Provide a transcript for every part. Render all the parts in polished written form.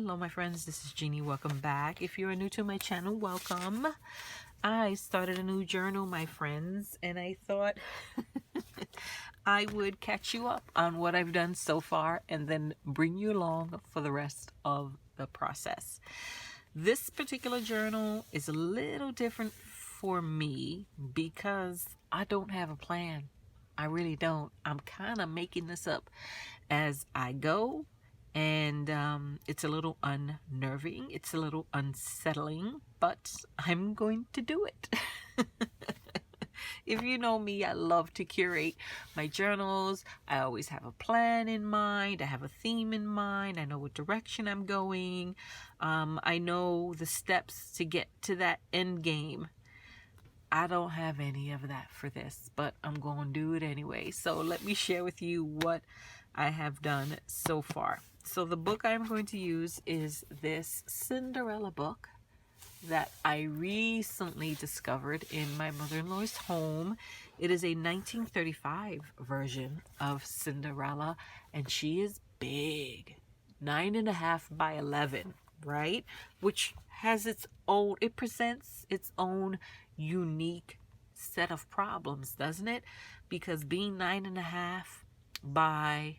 Hello my friends, this is Jeannie. Welcome back. If you are new to my channel, welcome. I started a new journal, my friends, and I thought I would catch you up on what I've done so far and then bring you along for the rest of the process. This particular journal is a little different for me because I don't have a plan. I really don't. I'm kind of making this up as I go. And it's a little unnerving, it's a little unsettling, but I'm going to do it. If you know me, I love to curate my journals. I always have a plan in mind. I have a theme in mind. I know what direction I'm going. I know the steps to get to that end game. I don't have any of that for this, but I'm going to do it anyway. So let me share with you what I have done so far. So the book I'm going to use is this Cinderella book that I recently discovered in my mother-in-law's home. It is a 1935 version of Cinderella, and she is big, 9.5 by 11, right? Which has its own, it presents its own unique set of problems, doesn't it? Because being 9.5 by,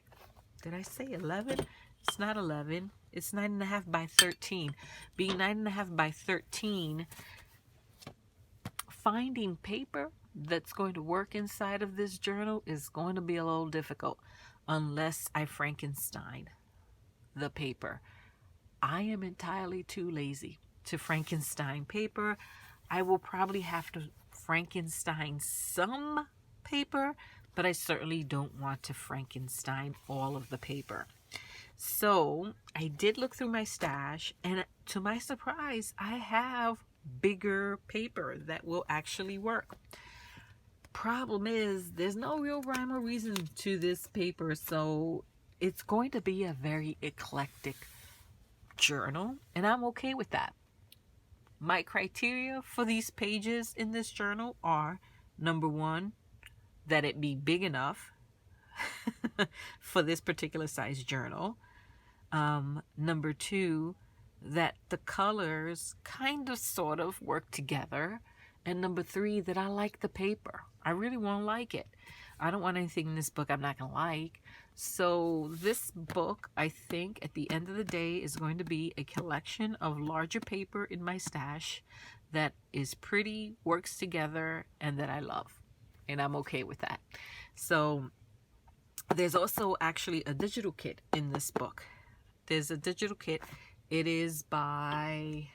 did I say 11? It's not 11. It's 9.5 by 13. Being 9.5 by 13, finding paper that's going to work inside of this journal is going to be a little difficult unless I Frankenstein the paper. I am entirely too lazy to Frankenstein paper. I will probably have to Frankenstein some paper, but I certainly don't want to Frankenstein all of the paper. So I did look through my stash, and to my surprise, I have bigger paper that will actually work. Problem is, there's no real rhyme or reason to this paper, so it's going to be a very eclectic journal, and I'm okay with that. My criteria for these pages in this journal are, number one, that it be big enough for this particular size journal. Number two, that the colors kind of sort of work together. And number three, that I like the paper. I really want to like it. I don't want anything in this book I'm not going to like. So this book, I think, at the end of the day, is going to be a collection of larger paper in my stash that is pretty, works together, and that I love. And I'm okay with that. So there's also actually a digital kit in this book. There's a digital kit. It is by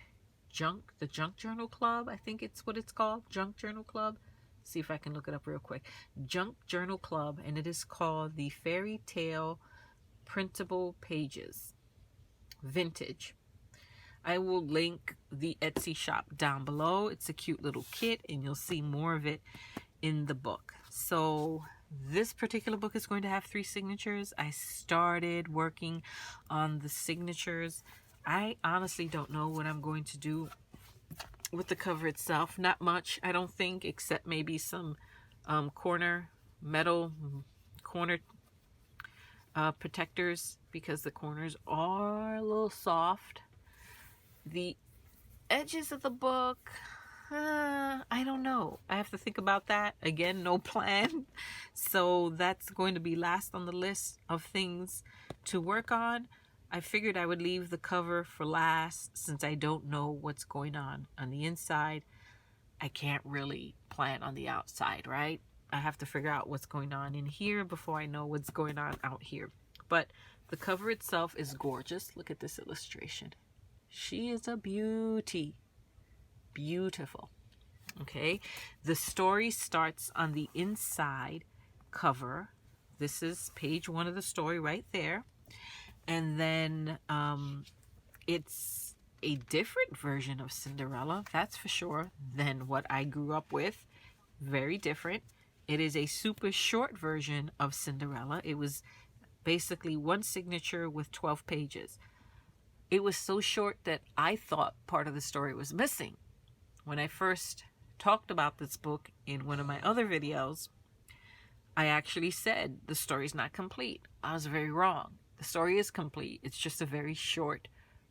the JunkJournalClub. I think it's what it's called, JunkJournalClub. See if I can look it up real quick. JunkJournalClub, and it is called the Fairy Tale Printable Pages, Vintage. I will link the Etsy shop down below. It's a cute little kit, and you'll see more of it in the book. So this particular book is going to have 3 signatures. I started working on the signatures. I honestly don't know what I'm going to do with the cover itself. Not much, I don't think, except maybe some metal corner protectors, because the corners are a little soft. The edges of the book, I don't know. I have to think about that. Again, no plan. So that's going to be last on the list of things to work on. I figured I would leave the cover for last since I don't know what's going on the inside. I can't really plan on the outside, right? I have to figure out what's going on in here before I know what's going on out here. But the cover itself is gorgeous. Look at this illustration. She is a beauty. Beautiful. Okay, the story starts on the inside cover. This is page 1 of the story right there. And then it's a different version of Cinderella, that's for sure, than what I grew up with. Very different. It is a super short version of Cinderella. It was basically 1 signature with 12 pages. It was so short that I thought part of the story was missing. When I first talked about this book in one of my other videos, I actually said the story's not complete. I was very wrong. The story is complete. It's just a very short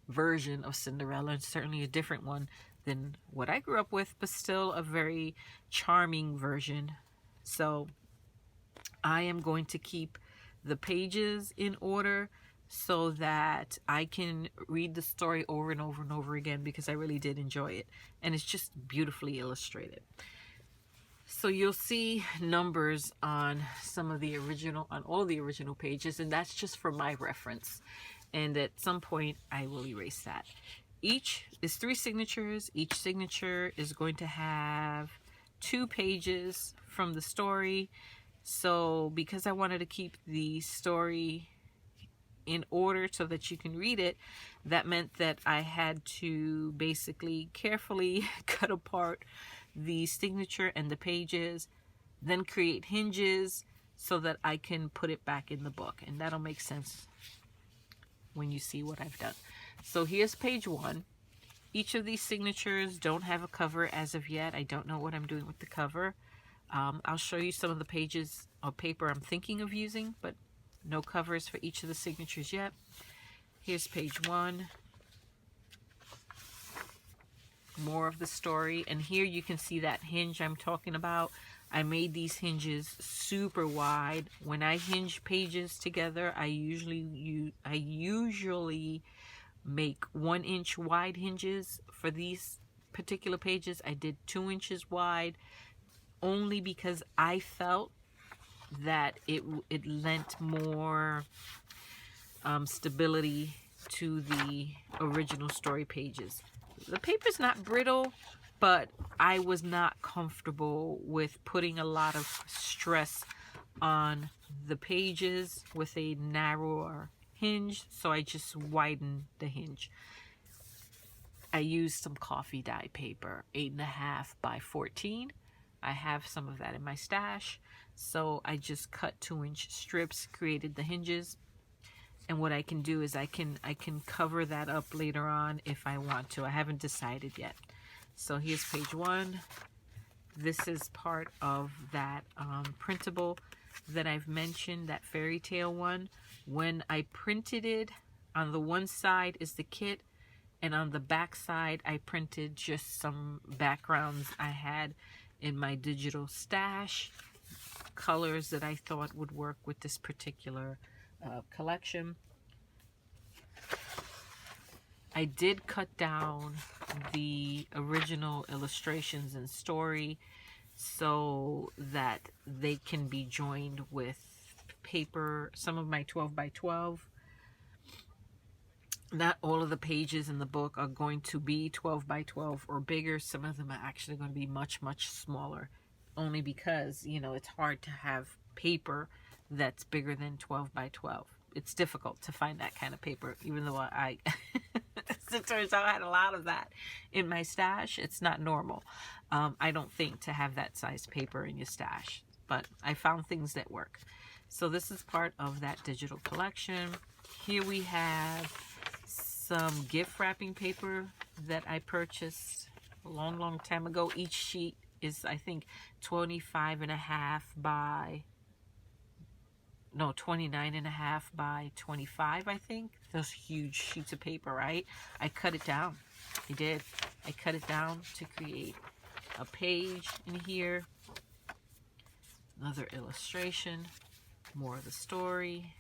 version of Cinderella, and certainly a different one than what I grew up with, but still a very charming version. So I am going to keep the pages in order so that I can read the story over and over and over again, because I really did enjoy it, and it's just beautifully illustrated. So you'll see numbers on some of the original, on all the original pages, and that's just for my reference. And at some point I will erase that. Each is 3 signatures. Each signature is going to have 2 pages from the story. So because I wanted to keep the story in order so that you can read it, that meant that I had to basically carefully cut apart the signature and the pages, then create hinges so that I can put it back in the book. And that'll make sense when you see what I've done. So here's page 1. Each of these signatures don't have a cover as of yet. I don't know what I'm doing with the cover. I'll show you some of the pages of paper I'm thinking of using, but no covers for each of the signatures yet. Here's page 1. More of the story, and here you can see that hinge I'm talking about. I made these hinges super wide. When I hinge pages together, I usually make 1 inch wide hinges. For these particular pages, I did 2 inches wide, only because I felt that it lent more stability to the original story pages. The paper's not brittle, but I was not comfortable with putting a lot of stress on the pages with a narrower hinge, so I just widened the hinge. I used some coffee dye paper, 8.5 by 14. I have some of that in my stash, so I just cut 2-inch strips, created the hinges. And what I can do is I can cover that up later on if I want to. I haven't decided yet. So here's page 1. This is part of that printable that I've mentioned, that fairy tale one. When I printed it, on the one side is the kit, and on the back side I printed just some backgrounds I had in my digital stash, colors that I thought would work with this particular collection. I did cut down the original illustrations and story so that they can be joined with paper, some of my 12 by 12. Not all of the pages in the book are going to be 12 by 12 or bigger. Some of them are actually going to be much, much smaller, only because, you know, it's hard to have paper that's bigger than 12 by 12. It's difficult to find that kind of paper, even though I as it turns out I had a lot of that in my stash. It's not normal, I don't think, to have that size paper in your stash, but I found things that work. So this is part of that digital collection. Here we have some gift wrapping paper that I purchased a long, long time ago. Each sheet is, I think, 29.5 by 25, I think. Those huge sheets of paper, right? I cut it down. I did. I cut it down to create a page in here. Another illustration. More of the story.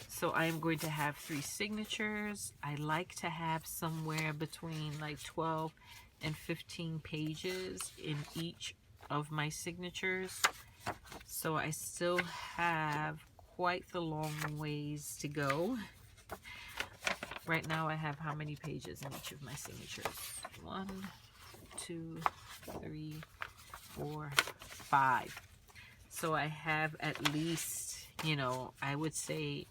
So I am going to have 3 signatures. I like to have somewhere between like 12 and 15 pages in each of my signatures. So I still have quite the long ways to go. Right now I have how many pages in each of my signatures? 1, 2, 3, 4, 5. So I have at least, you know, I would say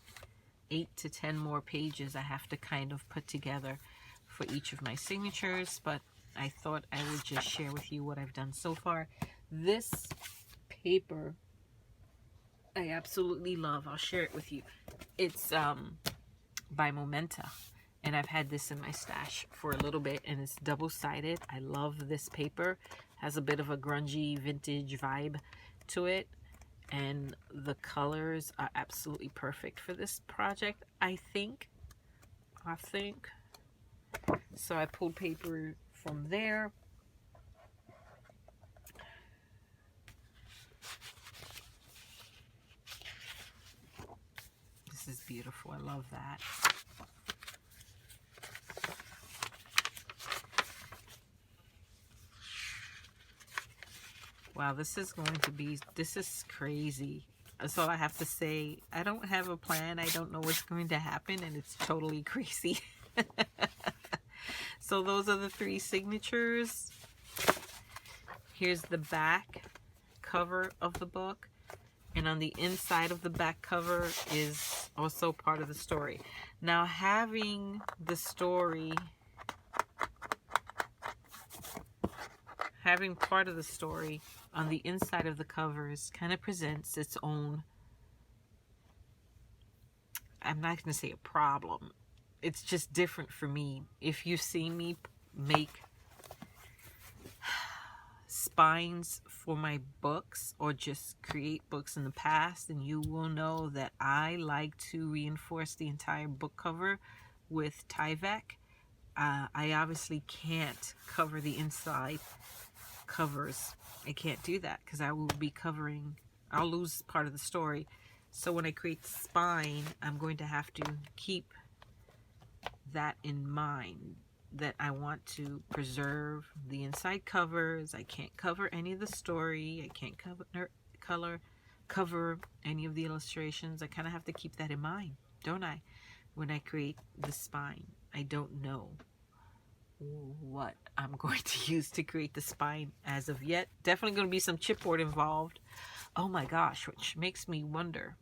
8 to 10 more pages I have to kind of put together for each of my signatures, but I thought I would just share with you what I've done so far. This paper I absolutely love. I'll share it with you. It's by Momenta, and I've had this in my stash for a little bit, and it's double-sided. I love this paper. Has a bit of a grungy vintage vibe to it, and the colors are absolutely perfect for this project, I think. I think. So I pulled paper from there. This is beautiful. I love that. Wow, this is crazy. That's all I have to say. I don't have a plan. I don't know what's going to happen, and it's totally crazy. So those are the 3 signatures. Here's the back cover of the book. And on the inside of the back cover is also part of the story. Now, having the story, having part of the story on the inside of the covers kind of presents its own, I'm not going to say a problem. It's just different for me. If you see me make spines for my books or just create books in the past, then you will know that I like to reinforce the entire book cover with Tyvek. I obviously can't cover the inside covers. I can't do that because I will be covering, I'll lose part of the story. So when I create the spine, I'm going to have to keep that in mind, that I want to preserve the inside covers. I can't cover any of the story. I can't cover any of the illustrations. I kind of have to keep that in mind, don't I? When I create the spine, I don't know what I'm going to use to create the spine as of yet. Definitely going to be some chipboard involved. Oh my gosh, which makes me wonder,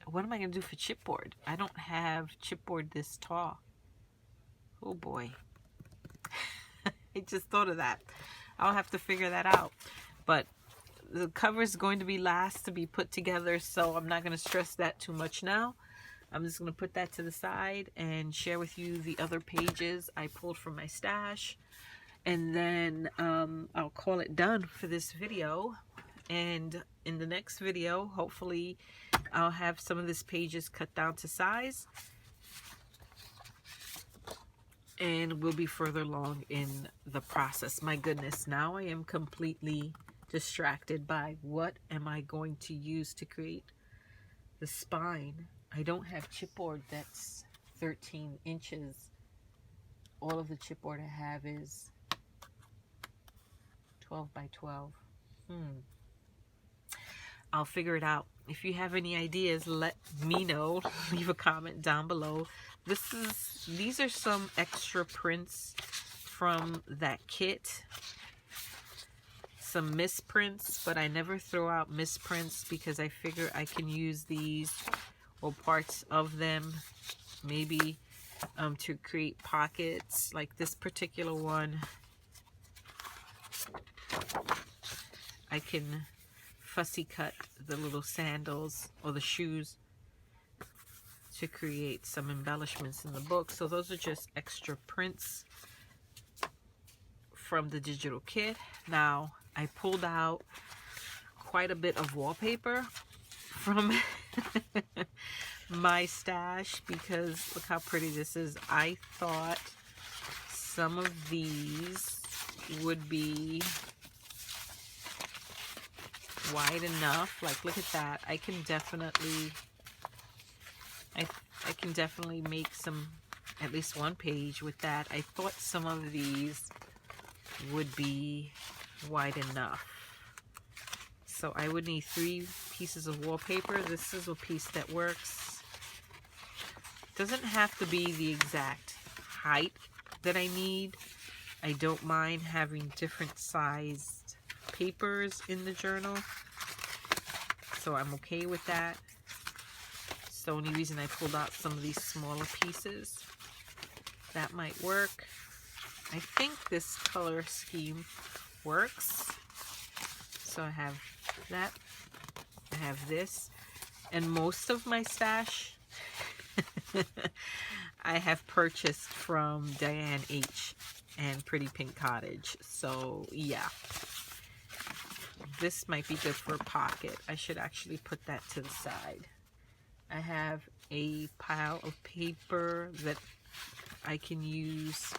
what am I going to do for chipboard? I don't have chipboard this tall. Oh boy. I just thought of that. I'll have to figure that out. But the cover is going to be last to be put together, so I'm not going to stress that too much now. I'm just going to put that to the side and share with you the other pages I pulled from my stash. And then I'll call it done for this video. And in the next video, hopefully I'll have some of these pages cut down to size. And we'll be further along in the process. My goodness, now I am completely distracted by what am I going to use to create the spine. I don't have chipboard that's 13 inches. All of the chipboard I have is 12 by 12. I'll figure it out. If you have any ideas, let me know. Leave a comment down below. These are some extra prints from that kit. Some misprints, but I never throw out misprints because I figure I can use these or parts of them maybe to create pockets. Like this particular one, I can fussy cut the little sandals or the shoes to create some embellishments in the book. So those are just extra prints from the digital kit. Now I pulled out quite a bit of wallpaper from my stash because look how pretty this is. I thought some of these would be wide enough. Like, look at that. I can definitely make some, at least one page with that. I thought some of these would be wide enough. So I would need 3 pieces of wallpaper. This is a piece that works. Doesn't have to be the exact height that I need. I don't mind having different sized papers in the journal, so I'm okay with that. It's the only reason I pulled out some of these smaller pieces. That might work. I think this color scheme works. So I have that, I have this, and most of my stash I have purchased from Diane H and Pretty Pink Cottage. So yeah, this might be good for a pocket. I should actually put that to the side. I have a pile of paper that I can use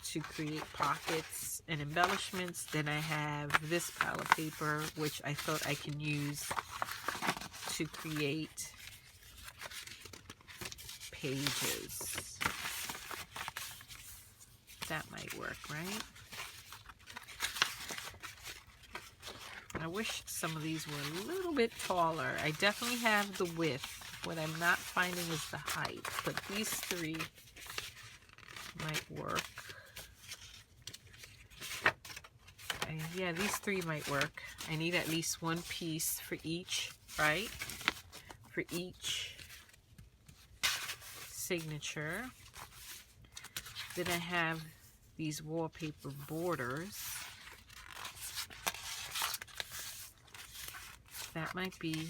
to create pockets and embellishments. Then I have this pile of paper, which I thought I can use to create pages. That might work, right? I wish some of these were a little bit taller. I definitely have the width. What I'm not finding is the height, but these three might work. Yeah, these three might work. I need at least one piece for each, right? For each signature. Then I have these wallpaper borders. That might be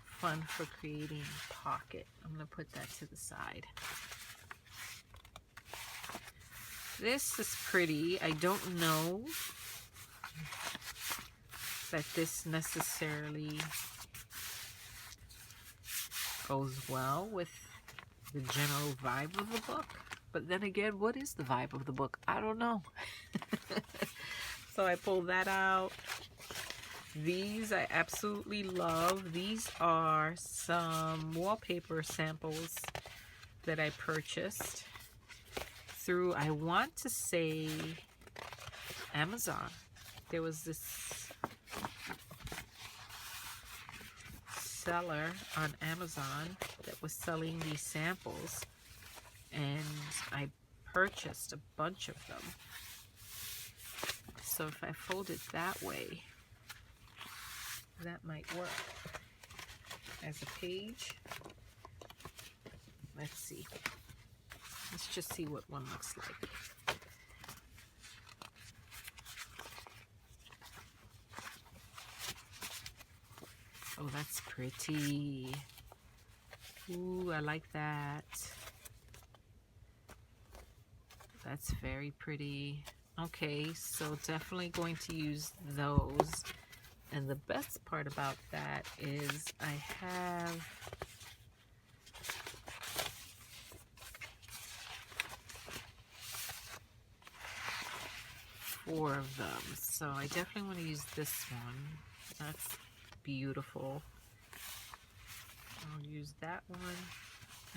fun for creating a pocket. I'm going to put that to the side. This is pretty. I don't know that this necessarily goes well with the general vibe of the book. But then again, what is the vibe of the book? I don't know. So I pulled that out. These I absolutely love. These are some wallpaper samples that I purchased through, I want to say, Amazon. There was this seller on Amazon that was selling these samples, and I purchased a bunch of them. So if I fold it that way, that might work as a page. Let's see. Let's just see what one looks like. Oh, that's pretty. Ooh, I like that. That's very pretty. Okay, so definitely going to use those. And the best part about that is I have four of them. So I definitely want to use this one. That's beautiful. I'll use that one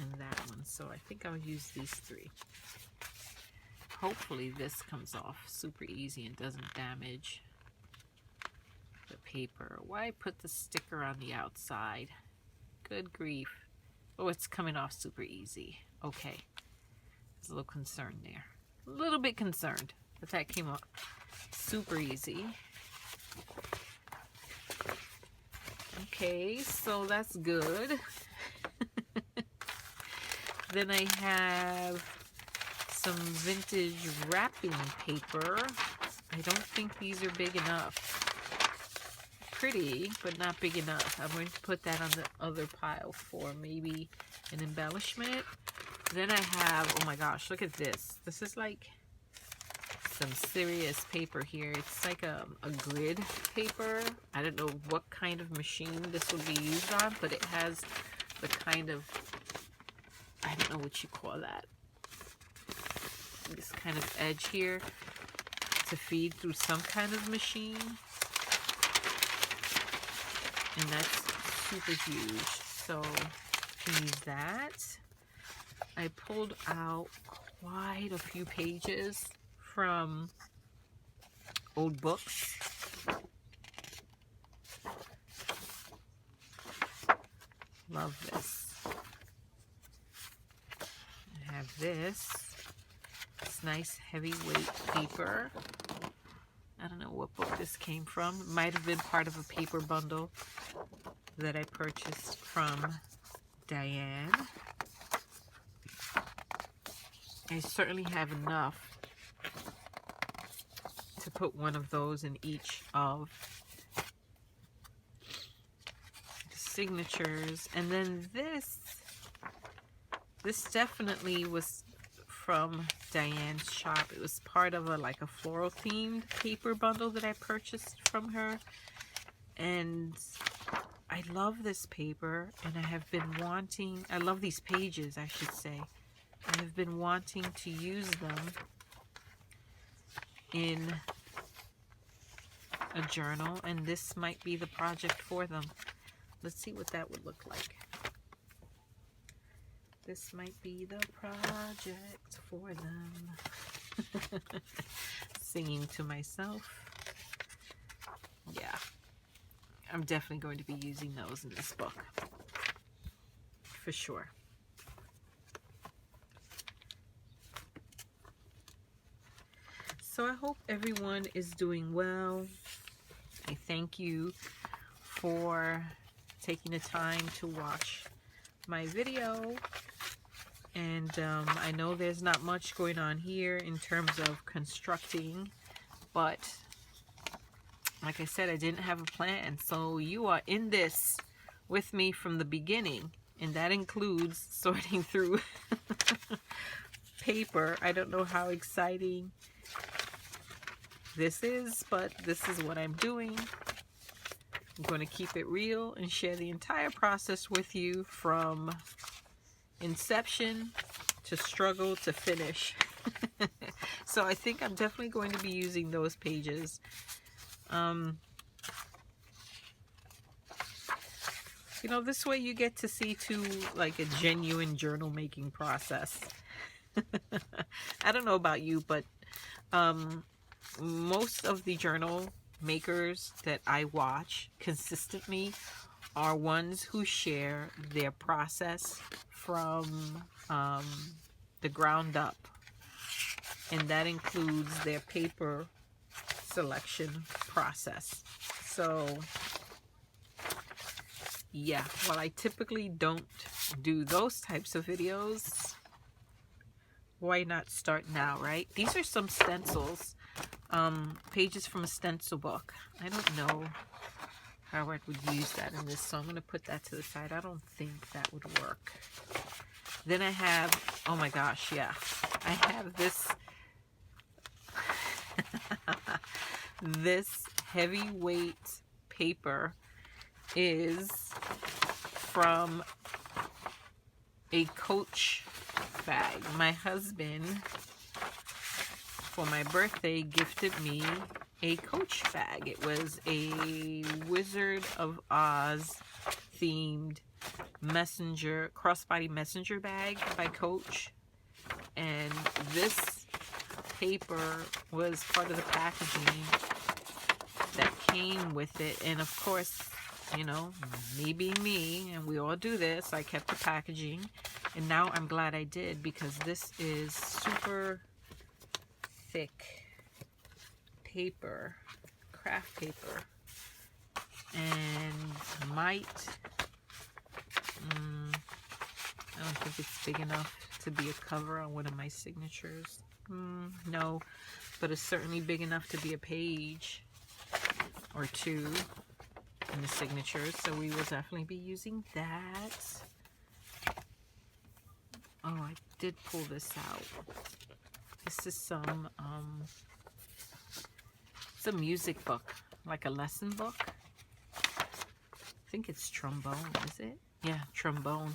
and that one. So I think I'll use these three. Hopefully this comes off super easy and doesn't damage the paper. Why put the sticker on the outside? Good grief. Oh, it's coming off super easy. Okay. There's a little concern there. A little bit concerned, but that came off super easy. Okay, so that's good. Then I have some vintage wrapping paper. I don't think these are big enough. Pretty, but not big enough. I'm going to put that on the other pile for maybe an embellishment. Then I have, oh my gosh, look at this. This is like some serious paper here. It's like a grid paper. I don't know what kind of machine this would be used on, but it has the kind of, I don't know what you call that. This kind of edge here to feed through some kind of machine. And that's super huge. So I can use that. I pulled out quite a few pages from old books. Love this. I have this. It's nice heavyweight paper. I don't know what book this came from. It might have been part of a paper bundle that I purchased from Diane. I certainly have enough to put one of those in each of the signatures. And then this definitely was from Diane's shop. It was part of like a floral themed paper bundle that I purchased from her. And I love this paper, and I have been wanting, I love these pages, I should say. I have been wanting to use them in a journal, and this might be the project for them. Let's see what that would look like. This might be the project for them. Singing to myself. Yeah, I'm definitely going to be using those in this book. For sure. So I hope everyone is doing well. I thank you for taking the time to watch my video. And I know there's not much going on here in terms of constructing, but like I said, I didn't have a plan. So you are in this with me from the beginning, and that includes sorting through paper. I don't know how exciting this is, but this is what I'm doing. I'm going to keep it real and share the entire process with you from inception to struggle to finish. So I think I'm definitely going to be using those pages. You know, this way you get to see too, like, a genuine journal making process. I don't know about you, but most of the journal makers that I watch consistently are ones who share their process from the ground up, and that includes their paper selection process. So yeah, while I typically don't do those types of videos, why not start now, right? These are some stencils, pages from a stencil book. I don't know how I would use that in this, so I'm going to put that to the side. I don't think that would work. Then I have, oh my gosh, yeah, I have this this heavyweight paper is from a Coach bag. My husband, for my birthday, gifted me a Coach bag. It was a Wizard of Oz themed messenger, crossbody messenger bag by Coach, and this paper was part of the packaging that came with it. And of course, you know, me being me, and we all do this, I kept the packaging, and now I'm glad I did, because this is super thick paper, craft paper, and might, I don't think it's big enough to be a cover on one of my signatures. No, but it's certainly big enough to be a page or two in the signatures, so we will definitely be using that. Oh, I did pull this out. This is some it's a music book, like a lesson book. I think it's trombone, is it? Yeah, trombone.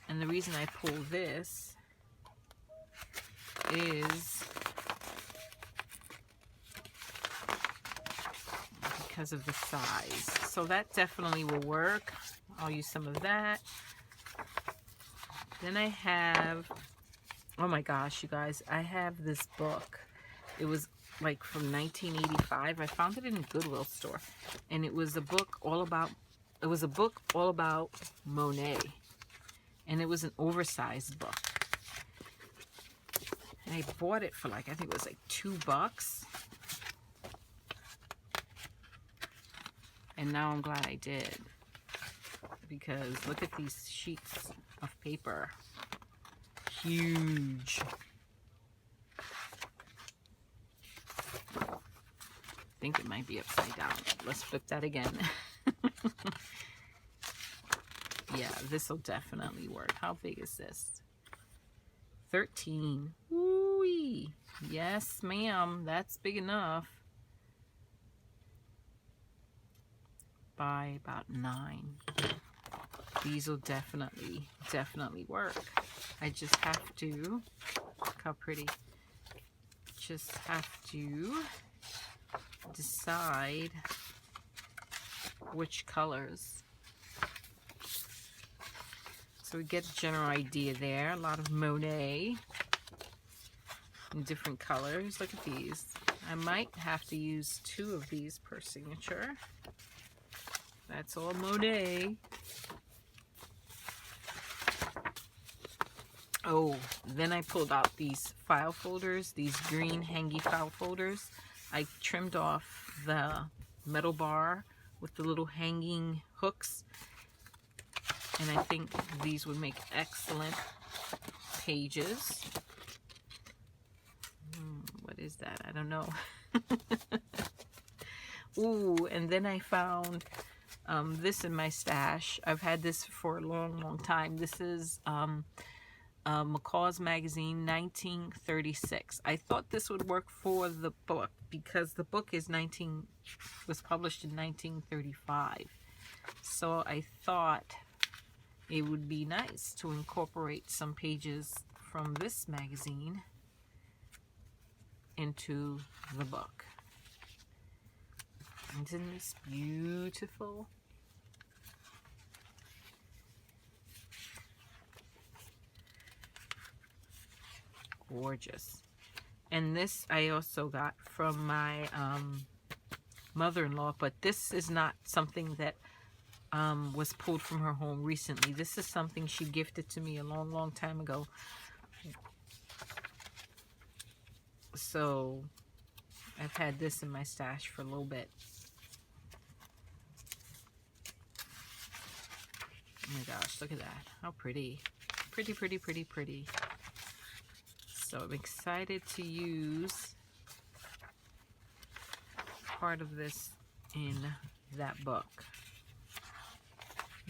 And the reason I pull this is because of the size. So that definitely will work. I'll use some of that. Then I have, oh my gosh, you guys, I have this book. It was like from 1985. I found it in a Goodwill store, and it was a book all about, Monet, and it was an oversized book. And I bought it for like, I think it was like $2. And now I'm glad I did, because look at these sheets of paper. Huge. I think it might be upside down. Let's flip that again. Yeah, this will definitely work. How big is this? 13. Woo-wee. Yes, ma'am. That's big enough. by about 9. These will definitely work. I just have to, look how pretty, just have to decide which colors. So we get a general idea there. A lot of Monet in different colors. Look at these. I might have to use 2 of these per signature. That's all Monet. Oh, then I pulled out these file folders, these green hangy file folders. I trimmed off the metal bar with the little hanging hooks. And I think these would make excellent pages. What is that? I don't know. Ooh, and then I found this in my stash. I've had this for a long time. This is McCaw's Magazine 1936. I thought this would work for the book because the book was published in 1935. So I thought it would be nice to incorporate some pages from this magazine into the book. Isn't this beautiful? Gorgeous. And this I also got from my mother-in-law, but this is not something that was pulled from her home recently. This is something she gifted to me a long time ago. So I've had this in my stash for a little bit. Oh my gosh, look at that. How pretty. Pretty. So I'm excited to use part of this in that book.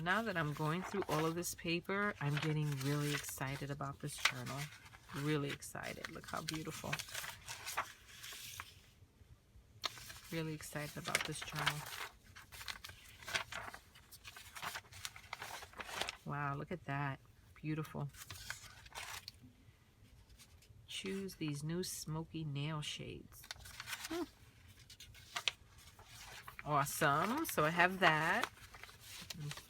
Now that I'm going through all of this paper, I'm getting really excited about this journal. Really excited. Look how beautiful. Really excited about this journal. Wow, look at that. Beautiful. Choose these new smoky nail shades. Awesome. So I have that.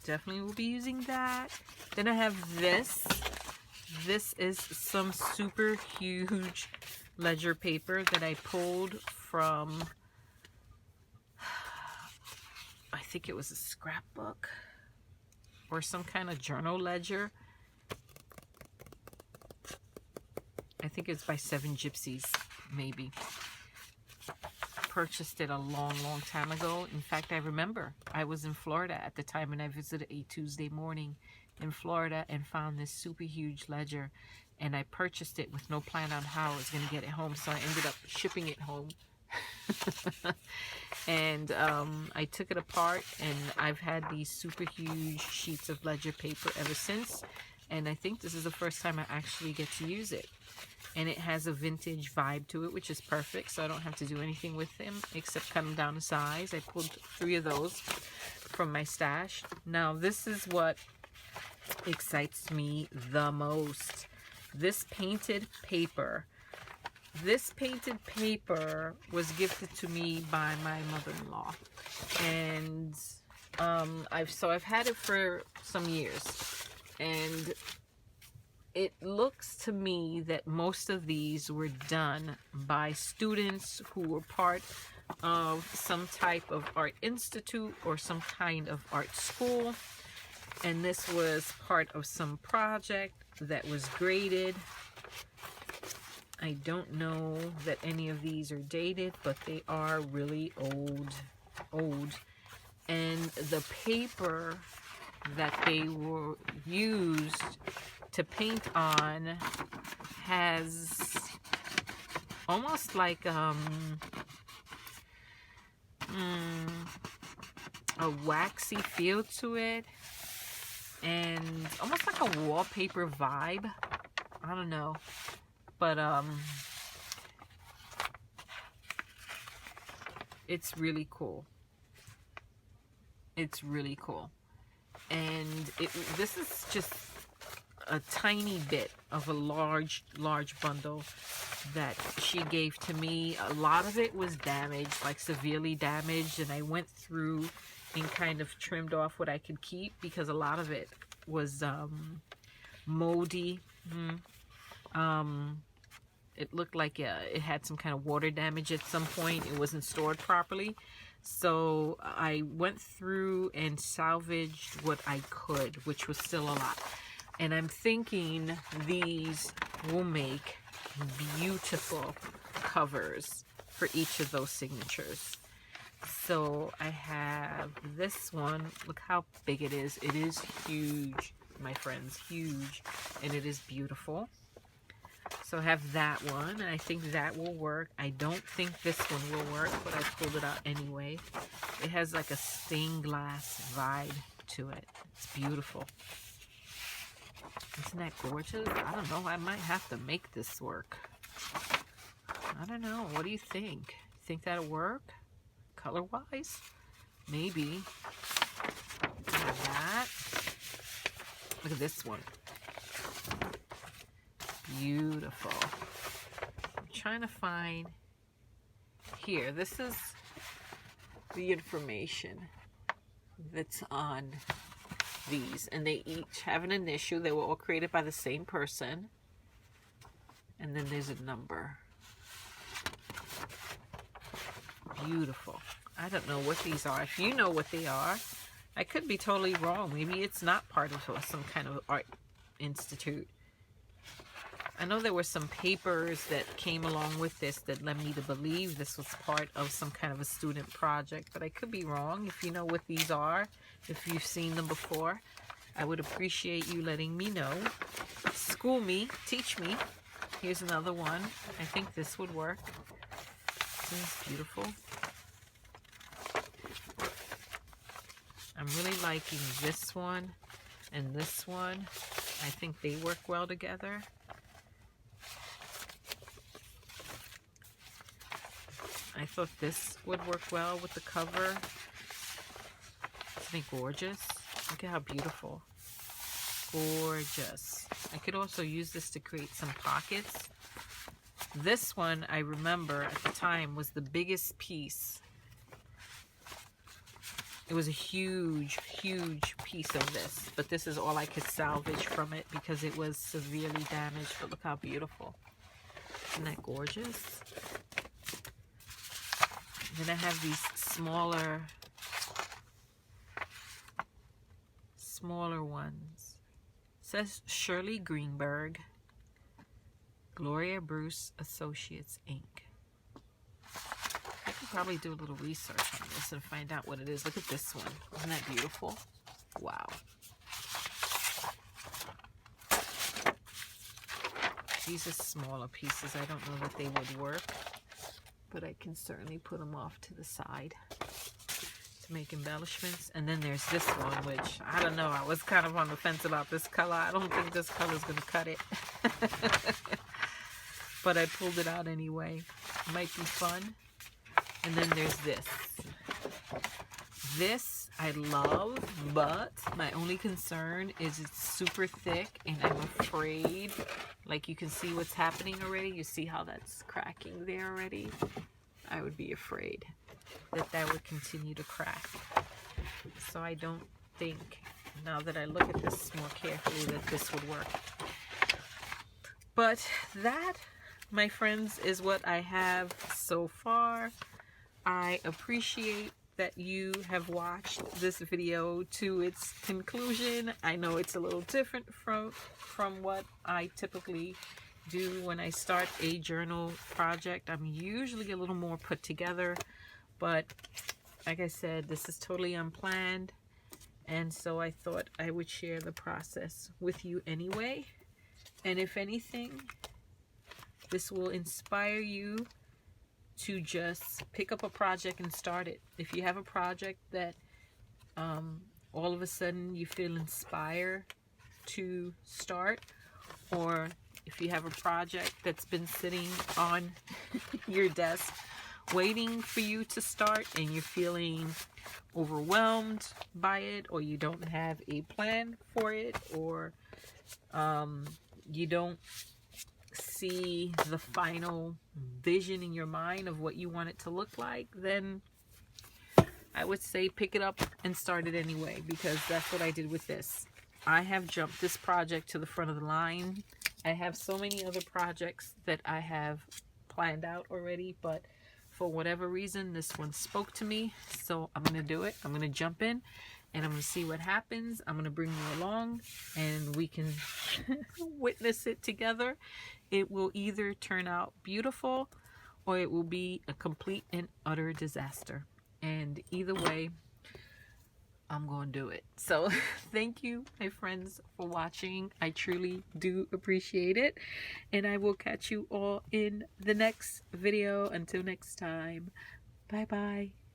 Definitely will be using that. Then I have this. This is some super huge ledger paper that I pulled from, I think it was a scrapbook or some kind of journal ledger. I think it's by 7 Gypsies, maybe. Purchased it a long time ago. In fact, I remember I was in Florida at the time and I visited a Tuesday morning in Florida and found this super huge ledger, and I purchased it with no plan on how I was going to get it home, so I ended up shipping it home. And I took it apart, and I've had these super huge sheets of ledger paper ever since, and I think this is the first time I actually get to use it. And it has a vintage vibe to it, which is perfect, so I don't have to do anything with them except cut them down to size. I pulled 3 of those from my stash. Now, this is what excites me the most. This painted paper. This painted paper was gifted to me by my mother-in-law. And I've had it for some years. And it looks to me that most of these were done by students who were part of some type of art institute or some kind of art school. And this was part of some project that was graded. I don't know that any of these are dated, but they are really old. And the paper that they were used to paint on has almost like a waxy feel to it, and almost like a wallpaper vibe. I don't know, but it's really cool. It's really cool. And this is just a tiny bit of a large bundle that she gave to me. A lot of it was damaged, like severely damaged, and I went through and kind of trimmed off what I could keep because a lot of it was moldy. It looked like it had some kind of water damage at some point. It wasn't stored properly. So I went through and salvaged what I could, which was still a lot. And I'm thinking these will make beautiful covers for each of those signatures. So I have this one. Look how big it is. It is huge, my friends, huge. And it is beautiful. So I have that one, and I think that will work. I don't think this one will work, but I pulled it out anyway. It has like a stained glass vibe to it. It's beautiful. Isn't that gorgeous? I don't know. I might have to make this work. I don't know. What do you think? Think that'll work? Color-wise? Maybe. Look at that. Look at this one. Beautiful. I'm trying to find here. This is the information that's on these, and they each have an initial. They were all created by the same person, and then there's a number. Beautiful. I don't know what these are. If you know what they are, I could be totally wrong. Maybe it's not part of some kind of art institute. I know there were some papers that came along with this that led me to believe this was part of some kind of a student project, but I could be wrong. If you know what these are, if you've seen them before, I would appreciate you letting me know. School me, teach me. Here's another one. I think this would work. Isn't this beautiful? I'm really liking this one and this one. I think they work well together. I thought this would work well with the cover. Isn't it gorgeous? Look at how beautiful. Gorgeous. I could also use this to create some pockets. This one, I remember at the time, was the biggest piece. It was a huge, huge piece of this, but this is all I could salvage from it because it was severely damaged. But look how beautiful. Isn't that gorgeous? Then I have these smaller ones. It says Shirley Greenberg, Gloria Bruce Associates, Inc. I could probably do a little research on this and find out what it is. Look at this one. Isn't that beautiful? Wow. These are smaller pieces. I don't know that they would work, but I can certainly put them off to the side to make embellishments. And then there's this one, which I don't know. I was kind of on the fence about this color. I don't think this color is going to cut it. But I pulled it out anyway. Might be fun. And then there's this. This I love, but my only concern is it's super thick, and I'm afraid, like you can see what's happening already. You see how that's cracking there already? I would be afraid that that would continue to crack. So I don't think, now that I look at this more carefully, that this would work. But that, my friends, is what I have so far. I appreciate that you have watched this video to its conclusion. I know it's a little different from what I typically do when I start a journal project. I'm usually a little more put together, but like I said, this is totally unplanned, and so I thought I would share the process with you anyway. And if anything, this will inspire you to just pick up a project and start it. If you have a project that all of a sudden you feel inspired to start, or if you have a project that's been sitting on your desk waiting for you to start and you're feeling overwhelmed by it, or you don't have a plan for it, or you don't see the final vision in your mind of what you want it to look like, then I would say pick it up and start it anyway, because that's what I did with this. I have jumped this project to the front of the line. I have so many other projects that I have planned out already, but for whatever reason, this one spoke to me, so I'm going to do it. I'm going to jump in, and I'm going to see what happens. I'm going to bring you along, and we can witness it together. It will either turn out beautiful, or it will be a complete and utter disaster. And either way, I'm going to do it. So thank you, my friends, for watching. I truly do appreciate it. And I will catch you all in the next video. Until next time, bye-bye.